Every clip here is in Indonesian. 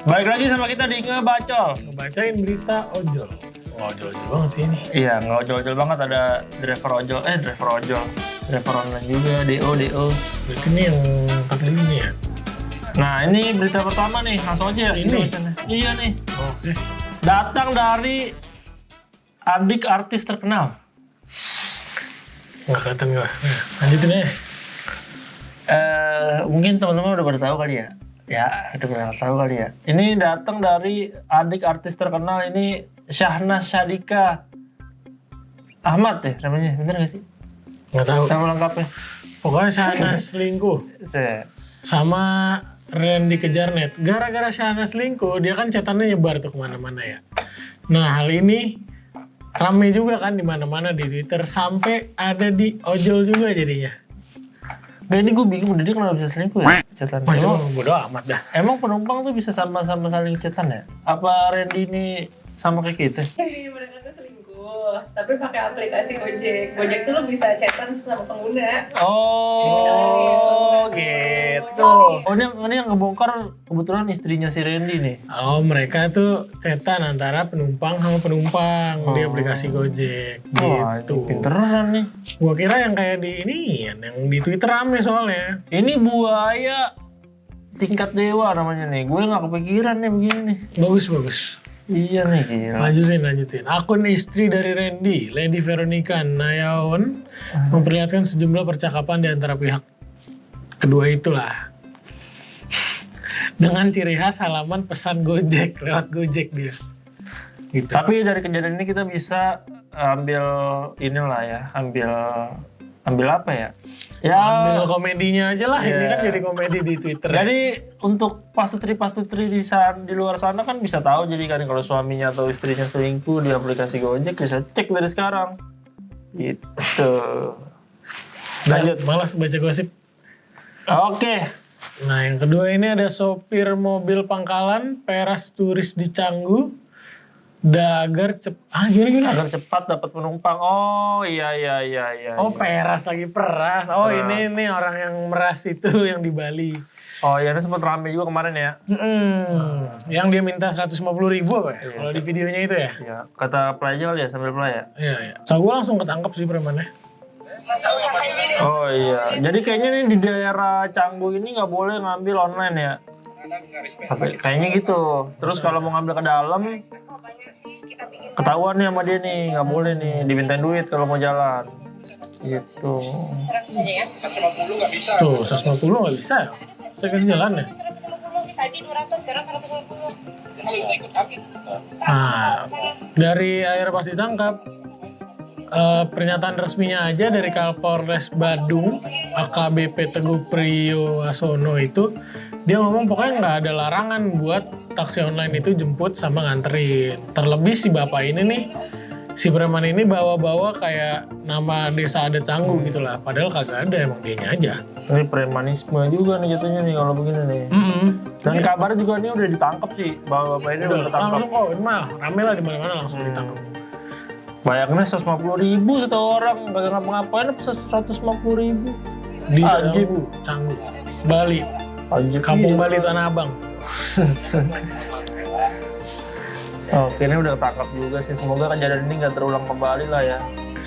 Balik lagi sama kita di Ngebacol. Ngebacain berita ojol. Ojol-ojol banget sih ini. Iya, nggak ojol-ojol banget, ada driver ojol. Driver online juga, DO. Berarti ini yang kali ini ya? Nah, ini berita pertama nih, langsung aja ya. Ini? Iya nih. Oke. Datang dari adik artis terkenal. Nggak kelihatan gue. Nah, lanjutin aja. Mungkin teman-teman udah pada tahu kali ya. Ya, udah pada tahu kali ya. Ini datang dari adik artis terkenal, ini Syahnaz Sadiqah Ahmad ya namanya, bener gak sih? Nggak tahu. Nama lengkapnya. Pokoknya Syahnaz selingkuh sama Randy Kejarnet. Gara-gara Syahnaz selingkuh, dia kan chatannya nyebar tuh kemana-mana ya. Nah, hal ini rame juga kan di mana-mana di Twitter, sampai ada di ojol juga jadinya. Nah, ini gue bingung, dia kenapa bisa selingkuh ya? Chatan. Bodo amat dah. Emang penumpang tuh bisa sama-sama saling chatan ya? Apa Randy ini sama kayak kita? Mereka tuh selingkuh, tapi pakai aplikasi Gojek. Gojek tuh lo bisa chatan sama pengguna. Oh, gitu. Oh, ini yang ngebongkar kebetulan istrinya si Randy nih. Oh, mereka tuh chatan antara penumpang sama penumpang di aplikasi Gojek. Wah, itu Gitu. pinteran nih. Gua kira yang kayak di ini, yang di Twitter rame soalnya. Ini buaya tingkat dewa namanya nih. Gue nggak kepikiran nih begini nih. Bagus. Iya nih, gila. Lanjutin. Akun istri dari Randy, Lady Veronica Nayaon, memperlihatkan sejumlah percakapan di antara pihak kedua itulah. Dengan ciri khas halaman pesan Gojek, lewat Gojek dia. Gitu. Tapi dari kejadian ini kita bisa ambil inilah ya, ambil apa ya? Ya, Ambil komedinya aja lah, ini Iya. kan jadi komedi di Twitter. jadi untuk pastutri di luar sana kan bisa tahu, jadi kan kalau suaminya atau istrinya selingkuh di aplikasi Gojek bisa cek dari sekarang. Gitu. Lanjut. Malas baca gosip. Oke. Nah, yang kedua ini ada sopir mobil pangkalan peras turis di Canggu. Agar gimana? Agar cepat dapat penumpang. Oh, iya. Oh, peras lagi peras. Oh, Peras. ini orang yang meras itu yang di Bali. Oh, ya ini sempat rame juga kemarin ya. Yang dia minta 150.000 apa ya? Kalau di videonya itu ya? Ya, kata play aja kali ya, sambil play ya. Iya. So, gue langsung ketangkep sih premannya. Oh iya, jadi kayaknya nih di daerah Canggu ini nggak boleh ngambil online ya? Kayaknya gitu. Terus kalau mau ngambil ke dalam, ketahuan nih sama dia nih, nggak boleh nih, dimintain duit kalau mau jalan. Gitu. Tuh, 150 nggak bisa ya? Saya kasih jalan ya? Tadi 200, sekarang 150. Nah, dari akhir pas ditangkap, pernyataan resminya aja dari Kapolres Badung, AKBP Teguh Priyowasono itu, dia ngomong pokoknya nggak ada larangan buat taksi online itu jemput sama nganterin. Terlebih si bapak ini nih, si preman ini bawa-bawa kayak nama desa adat Canggu gitu lah. Padahal kagak ada, emang dianya aja. Ini premanisme juga nih jatuhnya nih kalau begini nih. Dan kabarnya juga ini udah ditangkap sih, bapak ini udah ketangkap. Langsung kok, ini mah rame lah di mana-mana langsung ditangkap. Bayangnya 150.000 satu orang, gak ngapa-ngapain 150.000. Di Anjing. Canggu, Bali, Anjir, Kampung iya. Bali Tanah Abang. Oke, ini udah ketangkap juga sih. Semoga kejadian ini nggak terulang kembali lah ya.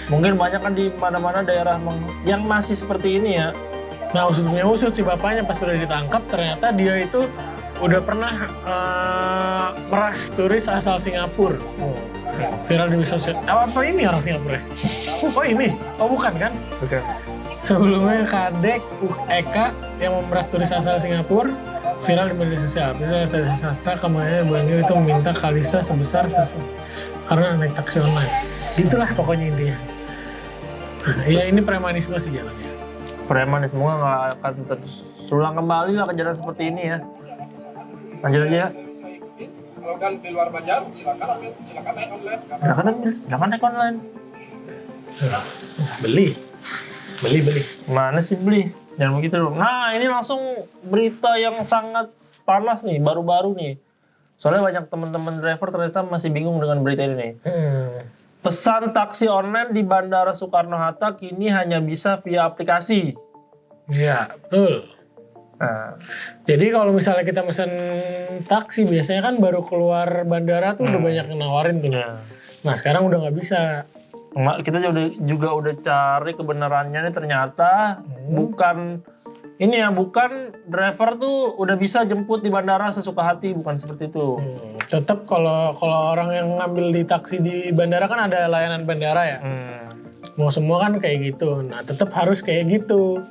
Mungkin banyak kan di mana-mana daerah yang masih seperti ini ya. Nah, usut si bapaknya pas sudah ditangkap, ternyata dia itu udah pernah meras turis asal Singapura. Viral di media sosial. Apa ini orang Singapura? Oh ini? Oh bukan kan? Oke. Sebelumnya Kadek Eka yang memeras turis asal Singapura viral di media sosial. Misalnya sastra kemarin Bangil itu meminta Kalisa sebesar karena naik taksi online. Gitulah pokoknya intinya. Nah, ya ini premanisme sih jalannya. Preman nih, semoga nggak akan terulang kembali lah kejadian seperti ini ya. Lanjut aja ya. Kalau kan di luar Banjar, silakan naik online. Silakan naik online. Beli. Mana sih beli? Jangan begitu dong. Nah, ini langsung berita yang sangat panas nih, baru-baru nih. Soalnya banyak teman-teman driver ternyata masih bingung dengan berita ini nih. Pesan taksi online di Bandara Soekarno-Hatta kini hanya bisa via aplikasi. Iya, betul. Nah, Jadi kalau misalnya kita pesen taksi, biasanya kan baru keluar bandara tuh udah banyak yang nawarin tuh. ya. Nah sekarang udah nggak bisa. Kita juga udah cari kebenarannya nih, ternyata bukan ini ya, bukan driver tuh udah bisa jemput di bandara sesuka hati, bukan seperti itu. Tetap kalau orang yang ngambil di taksi di bandara kan ada layanan bandara ya. Mau semua kan kayak gitu. Nah tetap harus kayak gitu.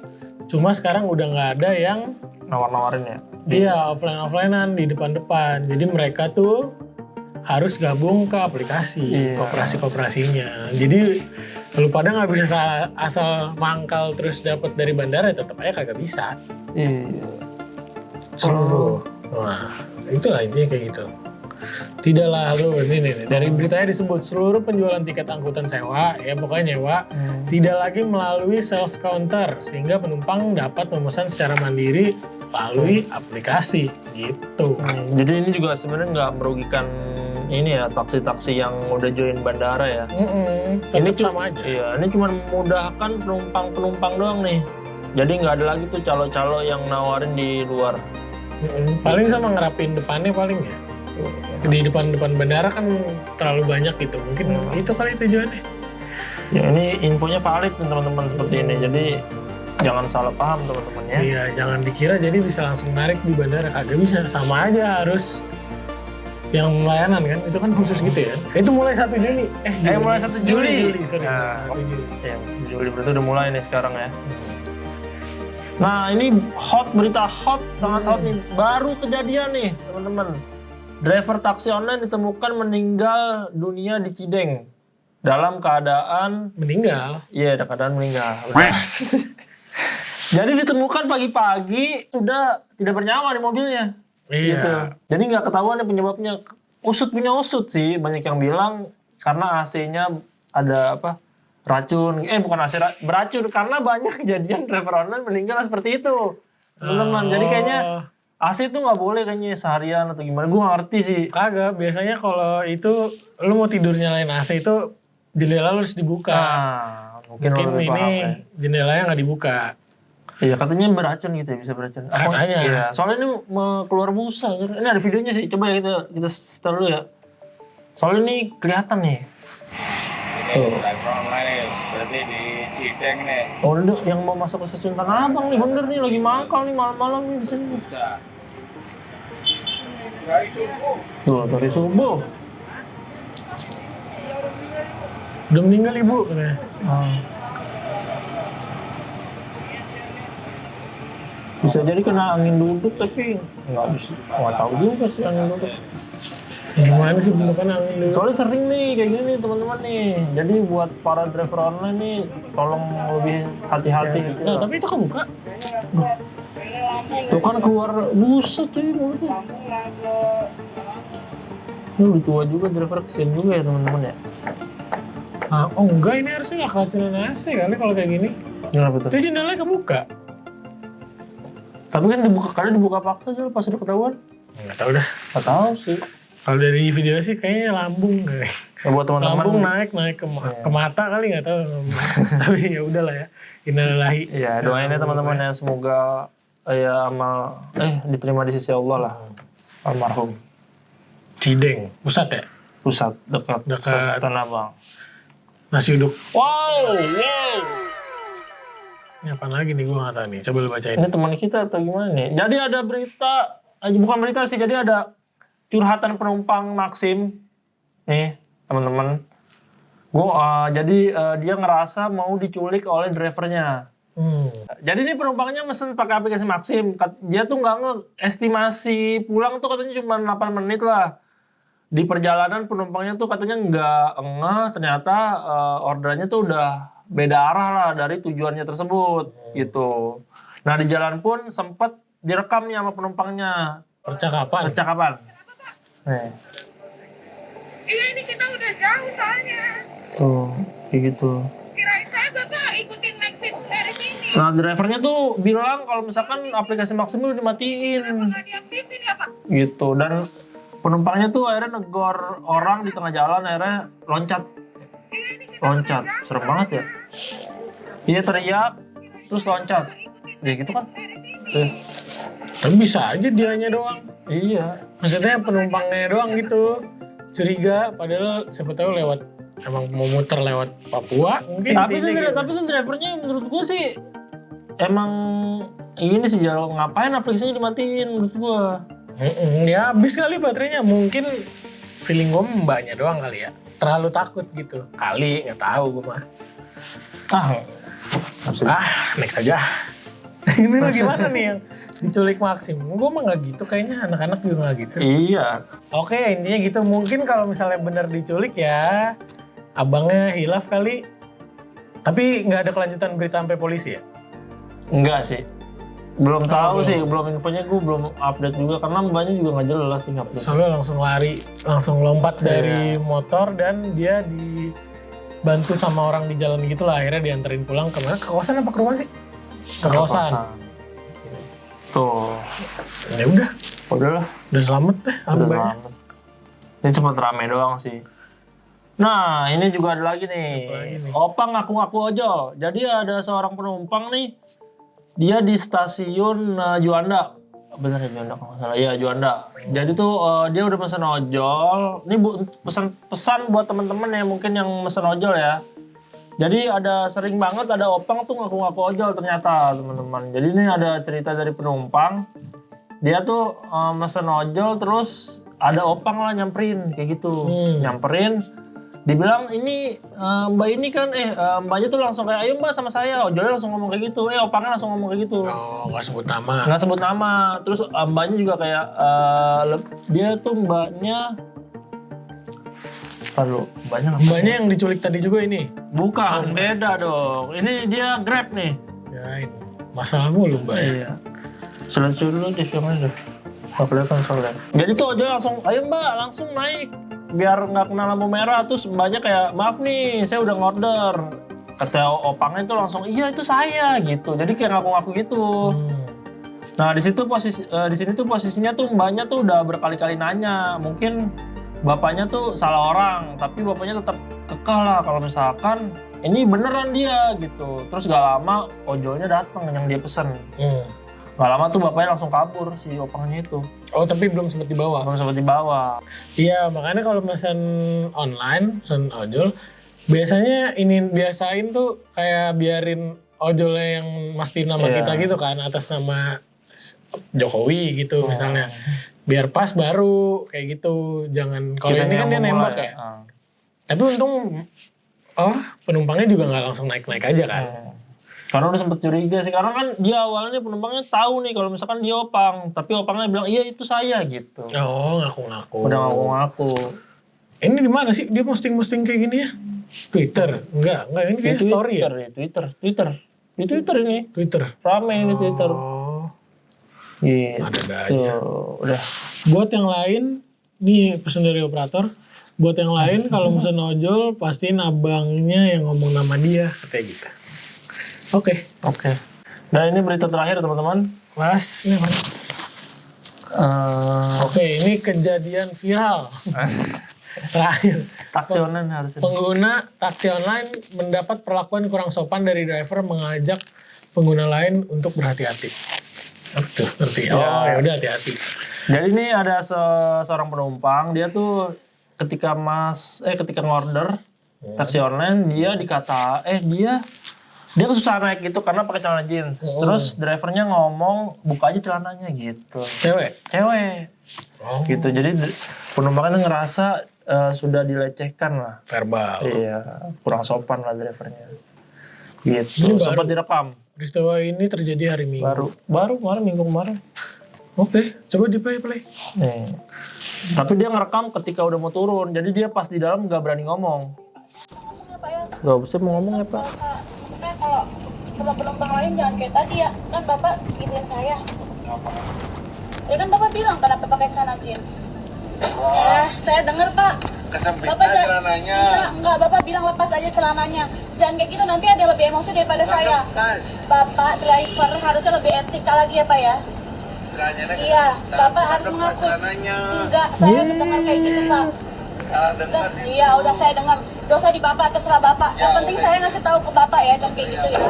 Cuma sekarang udah nggak ada yang Nawar-nawarin ya. iya offline-offlinean di depan-depan. Jadi mereka tuh harus gabung ke aplikasi, Iya. koperasi-koperasinya. Jadi lu pada nggak bisa asal mangkal terus dapat dari bandara, ya tetap aja kagak bisa. Iya. Seluruh. Nah, itulah intinya kayak gitu. Tidaklah tuh ini nih dari beritanya disebut seluruh penjualan tiket angkutan sewa ya pokoknya nyewa tidak lagi melalui sales counter sehingga penumpang dapat memesan secara mandiri melalui aplikasi gitu. Jadi ini juga sebenarnya nggak merugikan ini ya, taksi-taksi yang udah join bandara ya. Tetap sama aja. Iya, ini cuma memudahkan penumpang doang nih. Jadi nggak ada lagi tuh calo-calo yang nawarin di luar. Paling sama ngerapin depannya paling ya. Di depan bandara kan terlalu banyak gitu. Mungkin itu kali tujuannya. Ya ini infonya valid nih teman-teman seperti ini. Jadi jangan salah paham teman-teman ya. Iya, jangan dikira jadi bisa langsung narik di bandara, kagak bisa. Sama aja harus yang layanan kan, itu kan khusus gitu ya. Itu mulai 1 Juni. Mulai 1 Juli. Sorry. Nah, 1 Juli. Ya, 1 Juli berarti udah mulai nih sekarang ya. Nah ini berita hot, sangat hot nih. Baru kejadian nih teman-teman. Driver taksi online ditemukan meninggal dunia di Cideng. Dalam keadaan, Meninggal. iya ada keadaan meninggal. Jadi ditemukan pagi-pagi sudah tidak bernyawa di mobilnya. Iya. Gitu. Jadi nggak ketahuan nih penyebabnya. Punya usut sih. Banyak yang bilang karena AC-nya ada apa? Racun. Bukan AC beracun. Karena banyak kejadian driver online meninggal seperti itu. Teman-teman. Jadi kayaknya AC itu nggak boleh kayaknya seharian atau gimana. Gue nggak ngerti sih. Kagak, biasanya kalau itu lu mau tidur nyalain AC itu jendela lu harus dibuka. Mungkin lo lebih ini paham ya. jendelanya nggak dibuka. Iya katanya beracun gitu ya, bisa beracun. Katanya. Iya. Soalnya ini keluar busa. Ini ada videonya sih. Coba ya kita setel dulu ya. Soalnya ini kelihatan nih. Ini driver online nih, berarti di Cideng nih. Oh, ini yang mau masuk ke stasiun Tanah Abang nih, bener nih lagi mangkal nih malam-malam nih di sini. Bisa. Tuh, dari subuh. Udah meninggal ibu katanya. Bisa jadi kena angin duduk tapi nggak tahu juga sih angin duduk. Gimana sih bentukan angin dulu? Soalnya sering nih kayak gini teman-teman nih. Jadi buat para driver online nih tolong lebih hati-hati gitu. Nah, tapi itu kebuka. Tuh kan keluar buset cuy mulutnya. Ini udah tua juga driver, kesian juga ya teman-teman ya. Oh enggak, ini harusnya nggak keracunan AC kali kalau kayak gini. Kenapa tuh? Itu jendelanya kebuka. Tapi kan dibuka paksa aja pas udah ketahuan. Nggak tahu dah. Nggak tahu sih. Kalau dari video sih kayaknya lambung kayak. Ya buat teman-teman. Lambung naik ke mata kali nggak tahu. Tapi ya udahlah ya. Innalillahi. Iya, doain ya teman-teman ya, semoga ya amal diterima di sisi Allah lah. Almarhum. Cideng, pusat ya? Pusat dekat Tanah Abang. Nasi uduk. Wow. Ini apaan lagi nih, gue nggak tahu nih. Coba lu bacain. Ini teman kita atau gimana nih? Jadi ada berita, bukan berita sih, jadi ada curhatan penumpang Maxim. Nih, teman-teman. Jadi dia ngerasa mau diculik oleh drivernya. Jadi ini penumpangnya mesen pakai aplikasi Maxim. Dia tuh nggak nge-estimasi pulang tuh katanya cuma 8 menit lah. Di perjalanan penumpangnya tuh katanya nggak ternyata orderannya tuh udah beda arah lah dari tujuannya tersebut gitu. Nah di jalan pun sempat direkam nih sama penumpangnya percakapan. Nih. Iya ini kita udah jauh soalnya. Tuh kayak gitu. Kirain saya bapak ikutin Maxim dari sini. Nah drivernya tuh bilang kalau misalkan aplikasi Maxim udah dimatiin. Nggak diaktifin ya pak? Gitu, dan penumpangnya tuh akhirnya negor orang di tengah jalan, akhirnya loncat, serem banget ya. Dia teriak terus loncat ya gitu kan. Tapi bisa aja dianya doang. Iya. Maksudnya penumpangnya doang gitu. Curiga, padahal siapa tahu lewat emang mau muter lewat Papua mungkin. Tapi tuh, gitu. tapi tuh drivernya menurut gue sih emang ini sih jalan ngapain aplikasinya dimatiin menurut gue. Ya habis kali baterainya. Mungkin feeling gue mbaknya doang kali ya. Terlalu takut gitu. Kali, nggak tahu gue mah. Next aja. Ini lo gimana nih yang diculik Maxim? Gue mah nggak gitu kayaknya, anak-anak juga nggak gitu. Iya. Oke, intinya gitu. Mungkin kalau misalnya benar diculik ya abangnya hilaf kali. Tapi nggak ada kelanjutan berita sampai polisi ya? Enggak sih. Belum tahu belum. sih, belum infonya gue belum update juga karena mbaknya juga nggak jelas sih update. Soalnya langsung lari, langsung lompat dari motor dan dia dibantu sama orang di jalan gitu lah. Akhirnya dianterin pulang kemana? Ke kosan apa ke rumah sih? Ke kosan. Tuh. Ya udah, Udahlah. udah selamat deh. Udah Abangnya. selamat. Ini sempat rame doang sih. Nah, ini juga ada lagi nih. Opang ngaku-ngaku ojol. Jadi ada seorang penumpang nih. Dia di stasiun Juanda. Bener ya Juanda kalau nggak salah. Iya Juanda. Jadi tuh dia udah pesan ojol. Ini pesan buat teman-teman yang mungkin yang pesan ojol ya. Jadi ada sering banget ada opang tuh ngaku-ngaku ojol ternyata teman-teman. Jadi ini ada cerita dari penumpang. Dia tuh pesan ojol terus ada opang lah nyamperin kayak gitu. Nyamperin. Dibilang ini mbak ini kan mbaknya tuh langsung kayak ayo mbak sama saya. Ojolnya langsung ngomong kayak gitu. Opangnya langsung ngomong kayak gitu. Oh, nggak sebut nama. Nggak sebut nama. Terus mbaknya juga kayak dia tuh mbaknya Mbaknya yang diculik tadi juga ini. Bukan, beda dong. Ini dia Grab nih. Ya ini. Masalah mulu mbak ya. Iya. Selesai dulu deh yang ada. Nggak kelihatan soalnya. Jadi tuh ojol langsung, ayo mbak langsung naik. Biar nggak kena lampu merah. Terus mbaknya kayak, maaf nih saya udah ngorder. Kata opangnya tuh langsung, iya itu saya gitu. Jadi kayak ngaku-ngaku gitu. Nah di sini tuh posisinya tuh mbaknya tuh udah berkali-kali nanya. Mungkin bapaknya tuh salah orang, tapi bapaknya tetap kekeh lah kalau misalkan ini beneran dia gitu. Terus gak lama ojolnya datang yang dia pesen. Gak lama tuh bapaknya langsung kabur si opangnya itu. Oh tapi belum sempat dibawa? Belum sempat dibawa. Iya makanya kalau pesan online, pesan ojol, biasanya biasain tuh kayak biarin ojolnya yang mesti nama kita gitu kan, atas nama Jokowi gitu misalnya. Biar pas baru kayak gitu, jangan kalau ini kan dia nembak ya. Tapi untung penumpangnya juga nggak langsung naik aja kan. Karena udah sempet curiga sih, karena kan dia awalnya penumpangnya tahu nih kalau misalkan dia opang, tapi opangnya bilang iya itu saya gitu. Oh ngaku-ngaku. Udah ngaku-ngaku. Ini di mana sih dia posting kayak gini ya? Twitter? Enggak ini kayak story ya? Twitter. Di Twitter ini. Twitter. Rame ini Twitter. Gitu. Ada aja. Udah. Buat yang lain, nih pesan dari operator. Buat yang lain kalau pesan ojol pastiin abangnya yang ngomong nama dia kayak gitu. Oke. Dan ini berita terakhir teman-teman. Mas, ini mana? Oke, ini kejadian viral. Terakhir. Taksi online harusnya. Pengguna taksi online mendapat perlakuan kurang sopan dari driver mengajak pengguna lain untuk berhati-hati. Tuh, ngerti. Oh, ya udah hati-hati. Jadi ini ada seorang penumpang, dia tuh ketika ngorder taksi online, dia dia kesusahan naik gitu karena pakai celana jeans. Terus drivernya ngomong buka aja celananya gitu. Cewek. Gitu. Jadi penumpangnya ngerasa sudah dilecehkan lah. Verbal. Iya, kurang sopan lah drivernya. Gitu. Sempat direkam. Peristiwa ini terjadi hari Minggu. Baru kemarin, minggu kemarin. Oke, coba di play. Tapi dia ngerekam ketika udah mau turun. Jadi dia pas di dalam nggak berani ngomong. Gak bisa mau ngomong ya Pak. Maksudnya kalau sama penumpang lain jangan kayak tadi ya. Kan Bapak gituin saya. Ya kan Bapak bilang kenapa pakai celana jeans. Saya dengar Pak. Bapak celananya. Enggak, Bapak bilang lepas aja celananya. Jangan kayak gitu, nanti ada lebih emosi daripada saya. Bapak driver harusnya lebih etika lagi ya Pak ya. Iya, Bapak harus mengaku. Enggak, saya dengar kayak gitu Pak. Iya, udah saya dengar. Dosa di Bapak, terserah Bapak. Yang penting saya ngasih tahu ke Bapak ya, jangan kayak gitu ya.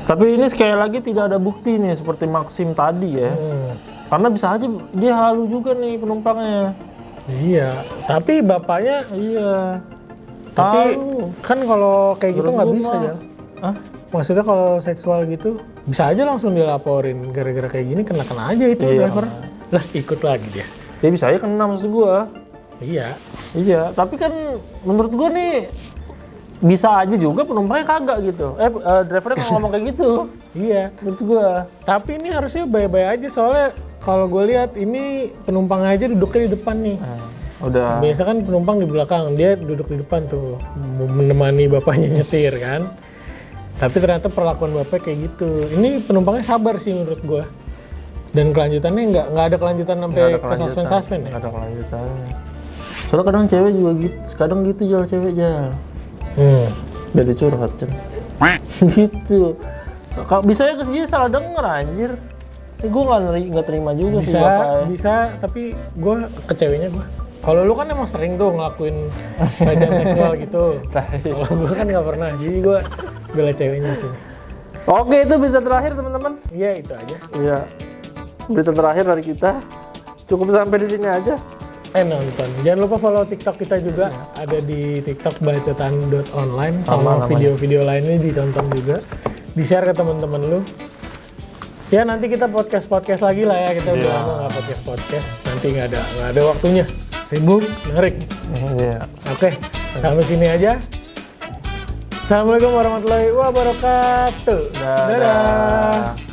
Tapi ini sekali lagi tidak ada bukti nih seperti Maxim tadi ya. Karena bisa aja dia halu juga nih penumpangnya. Iya, tapi bapaknya Iya. tapi Halu. kan kalau kayak gitu Menurut nggak gua bisa mah- ya. Hah? Maksudnya kalau seksual gitu bisa aja langsung dilaporin gara-gara kayak gini kena aja itu Iya. driver. Lah ikut lagi dia. Ya bisa aja kena maksud gua. Iya. Iya, tapi kan menurut gua nih bisa aja juga penumpangnya kagak gitu. Drivernya kan ngomong kayak gitu. Iya. Menurut gua. Tapi ini harusnya baik-baik aja soalnya kalau gue lihat ini penumpang aja duduknya di depan nih. Udah. Biasa kan penumpang di belakang, dia duduk di depan tuh menemani bapaknya nyetir kan. Tapi ternyata perlakuan bapak kayak gitu. Ini penumpangnya sabar sih menurut gue. Dan kelanjutannya nggak ada kelanjutan sampai ke suspend ya. Nggak ada kelanjutannya. Soalnya kadang cewek juga gitu, kadang gitu jual cewek jal. Jadi curhat Cen. Gitu. Bisa ya dia salah denger anjir. Gue nggak terima juga sih bapaknya. Bisa, tapi gue ke ceweknya gue. Kalau lu kan emang sering tuh ngelakuin pelecehan seksual gitu. Kalau gue kan nggak pernah, jadi gue bela ceweknya sih. Oke, itu berita terakhir teman-teman. Iya itu aja. Iya. Berita terakhir dari kita. Cukup sampai di sini aja. Nonton. Jangan lupa follow TikTok kita juga. Ada di TikTok bacotan.online Sama sama video-video lainnya ditonton juga. Di-share ke teman-teman lu. Ya nanti kita podcast lagi lah ya. Kita udah lama nggak podcast. Nanti nggak ada waktunya. Sibuk, menarik. Iya. Oke, sampai sini aja. Assalamualaikum warahmatullahi wabarakatuh. Dadah.